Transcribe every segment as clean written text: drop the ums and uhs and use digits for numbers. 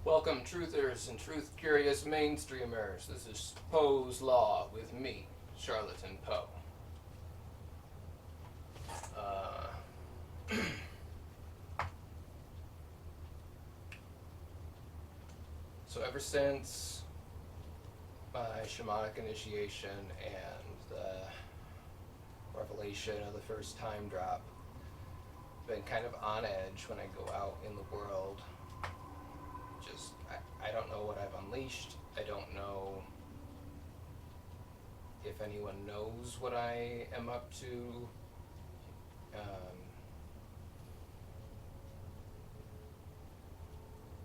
Welcome, truthers and truth-curious mainstreamers. This is Poe's Law with me, Charlatan Poe. So ever since my shamanic initiation and the revelation of the first time drop, I've been kind of on edge when I go out in the world. I don't know what I've unleashed. I don't know if anyone knows what I am up to.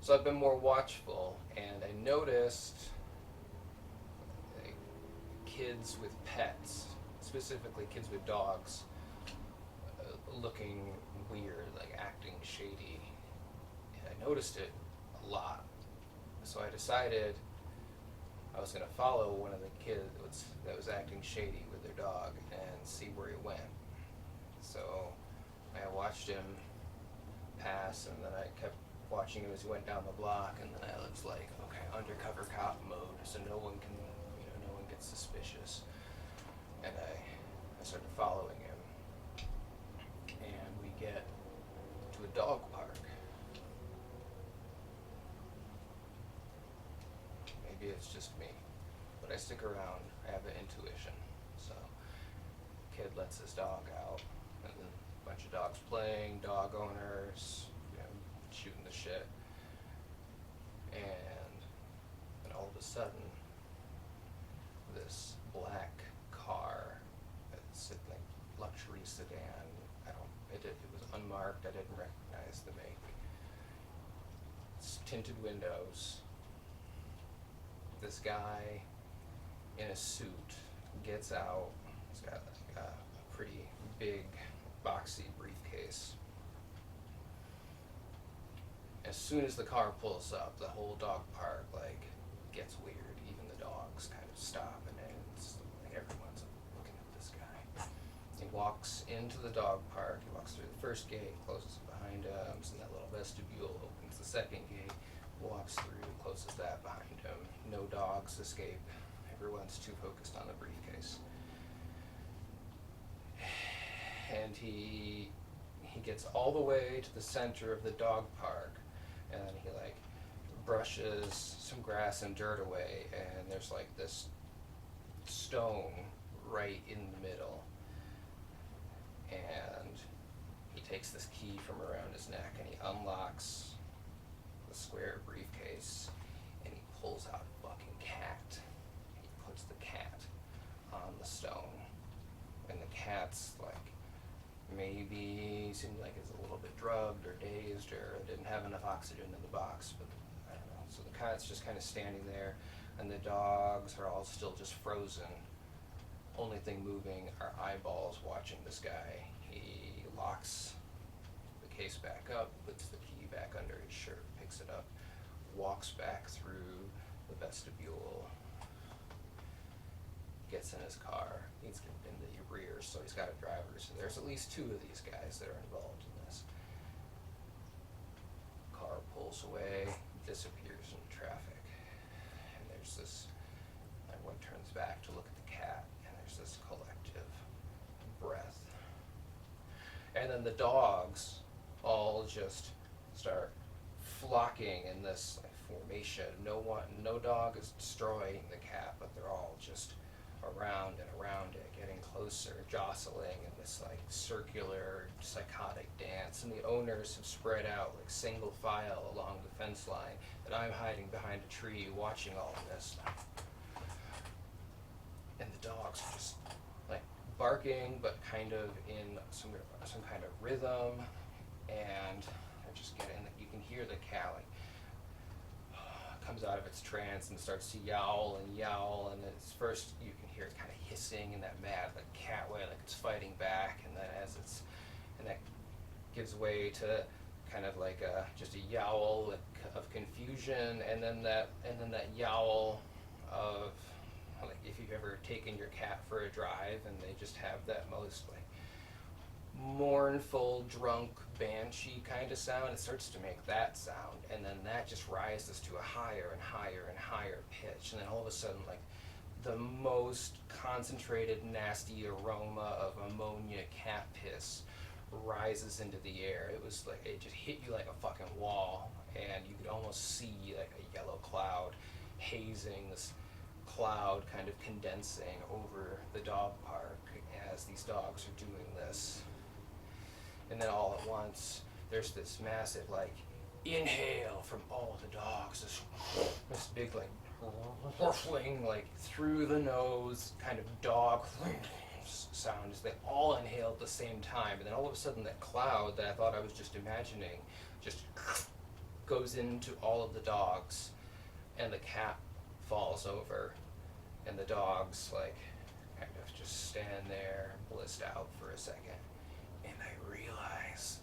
So I've been more watchful, and I noticed kids with pets, specifically kids with dogs, looking weird, like acting shady. And I noticed it a lot. So I decided I was going to follow one of the kids that was acting shady with their dog and see where he went. So I watched him pass, and then I kept watching him as he went down the block, and then I was like, okay, undercover cop mode, so no one gets suspicious. And I started following him, and we get to a dog park. Maybe it's just me, but I stick around. I have an intuition. So, kid lets his dog out, and then a bunch of dogs playing, dog owners, shooting the shit. And all of a sudden, this black car, it's like luxury sedan. It was unmarked. I didn't recognize the make. It's tinted windows. This guy in a suit gets out. He's got like a pretty big, boxy briefcase. As soon as the car pulls up, the whole dog park gets weird. Even the dogs kind of stop, and it's like everyone's looking at this guy. He walks into the dog park. He walks through the first gate, closes it behind him, and that little vestibule opens the second gate. Walks through, closes that behind him. No dogs escape. Everyone's too focused on the briefcase. And he gets all the way to the center of the dog park, and then he brushes some grass and dirt away, and there's this stone right in the middle. And he takes this key from around his neck, and he unlocks the square briefcase, and he pulls out a fucking cat. He puts the cat on the stone, and the cat's maybe seemed like it's a little bit drugged or dazed or didn't have enough oxygen in the box, but I don't know. So the cat's just kind of standing there, and the dogs are all still just frozen. Only thing moving are eyeballs watching this guy. He locks the case back up, puts the key back under his shirt, picks it up, walks back through the vestibule, gets in his car. He's in the rear, so he's got a driver. So there's at least two of these guys that are involved in this. Car pulls away, disappears in traffic. And there's this, everyone turns back to look at the cat, and there's this collective breath. And then the dogs all just start flocking in this formation. No dog is destroying the cat, but they're all just around and around it, getting closer, jostling in this circular, psychotic dance. And the owners have spread out single file along the fence line, and I'm hiding behind a tree watching all of this. And the dogs are just barking, but kind of in some kind of rhythm, and they're just you can hear the cat comes out of its trance and starts to yowl, and it's first you can hear it kind of hissing in that mad cat way, it's fighting back, and then that gives way to kind of just a yowl of confusion, and then that yowl of if you've ever taken your cat for a drive and they just have that most mournful, drunk, banshee kind of sound. It starts to make that sound, and then that just rises to a higher and higher and higher pitch, and then all of a sudden, like, the most concentrated, nasty aroma of ammonia cat piss rises into the air. It was like, it just hit you like a fucking wall, and you could almost see like a yellow cloud hazing, this cloud kind of condensing over the dog park as these dogs are doing this. And then all at once, there's this massive, like, inhale from all the dogs, this big, like, ruffling, like, through the nose kind of dog sound as they all inhale at the same time. And then all of a sudden, that cloud that I thought I was just imagining just goes into all of the dogs, and the cat falls over, and the dogs, like, kind of just stand there, blissed out for a second. And I realize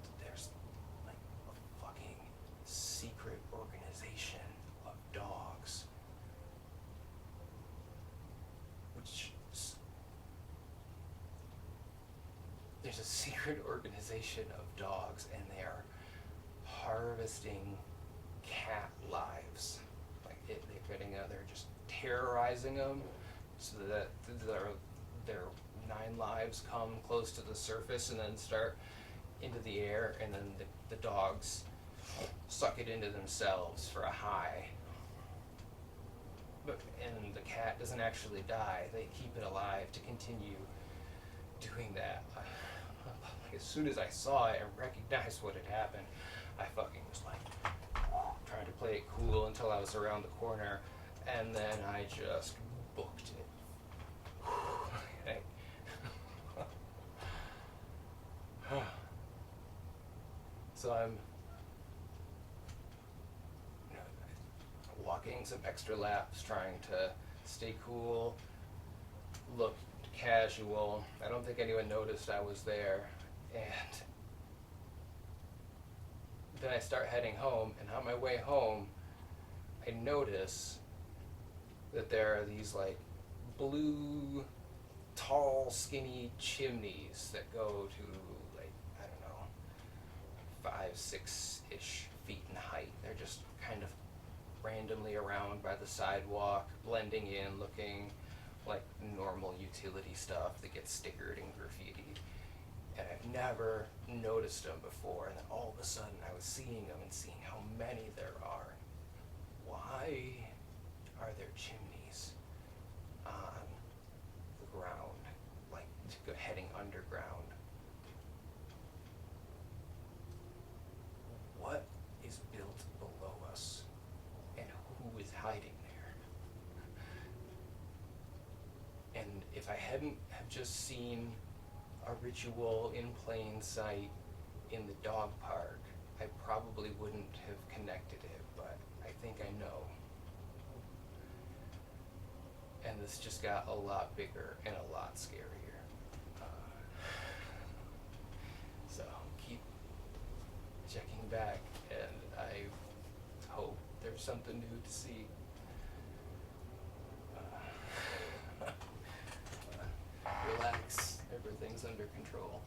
that there's, like, a fucking secret organization of dogs, which there's a secret organization of dogs, and they are harvesting cat lives. Like, they're getting they're just terrorizing them so that their 9 lives come close to the surface and then start into the air, and then the dogs suck it into themselves for a high. And the cat doesn't actually die. They keep it alive to continue doing that. As soon as I saw it and recognized what had happened, I fucking was like trying to play it cool until I was around the corner, and then I just booked it. So I'm walking some extra laps, trying to stay cool, look casual. I don't think anyone noticed I was there. And then I start heading home, and on my way home, I notice that there are these, like, blue, tall, skinny chimneys that go to, like, I don't know, 5-6-ish feet in height. They're just kind of randomly around by the sidewalk, blending in, looking like normal utility stuff that gets stickered and graffitied. And I've never noticed them before, and then all of a sudden I was seeing them and seeing how many there are. Why are there chimneys on the ground, like heading underground? What is built below us, and who is hiding there? And if I hadn't have just seen a ritual in plain sight in the dog park, I probably wouldn't have connected it, but I think I know. And this just got a lot bigger and a lot scarier. So keep checking back, and I hope there's something new to see. Relax, everything's under control.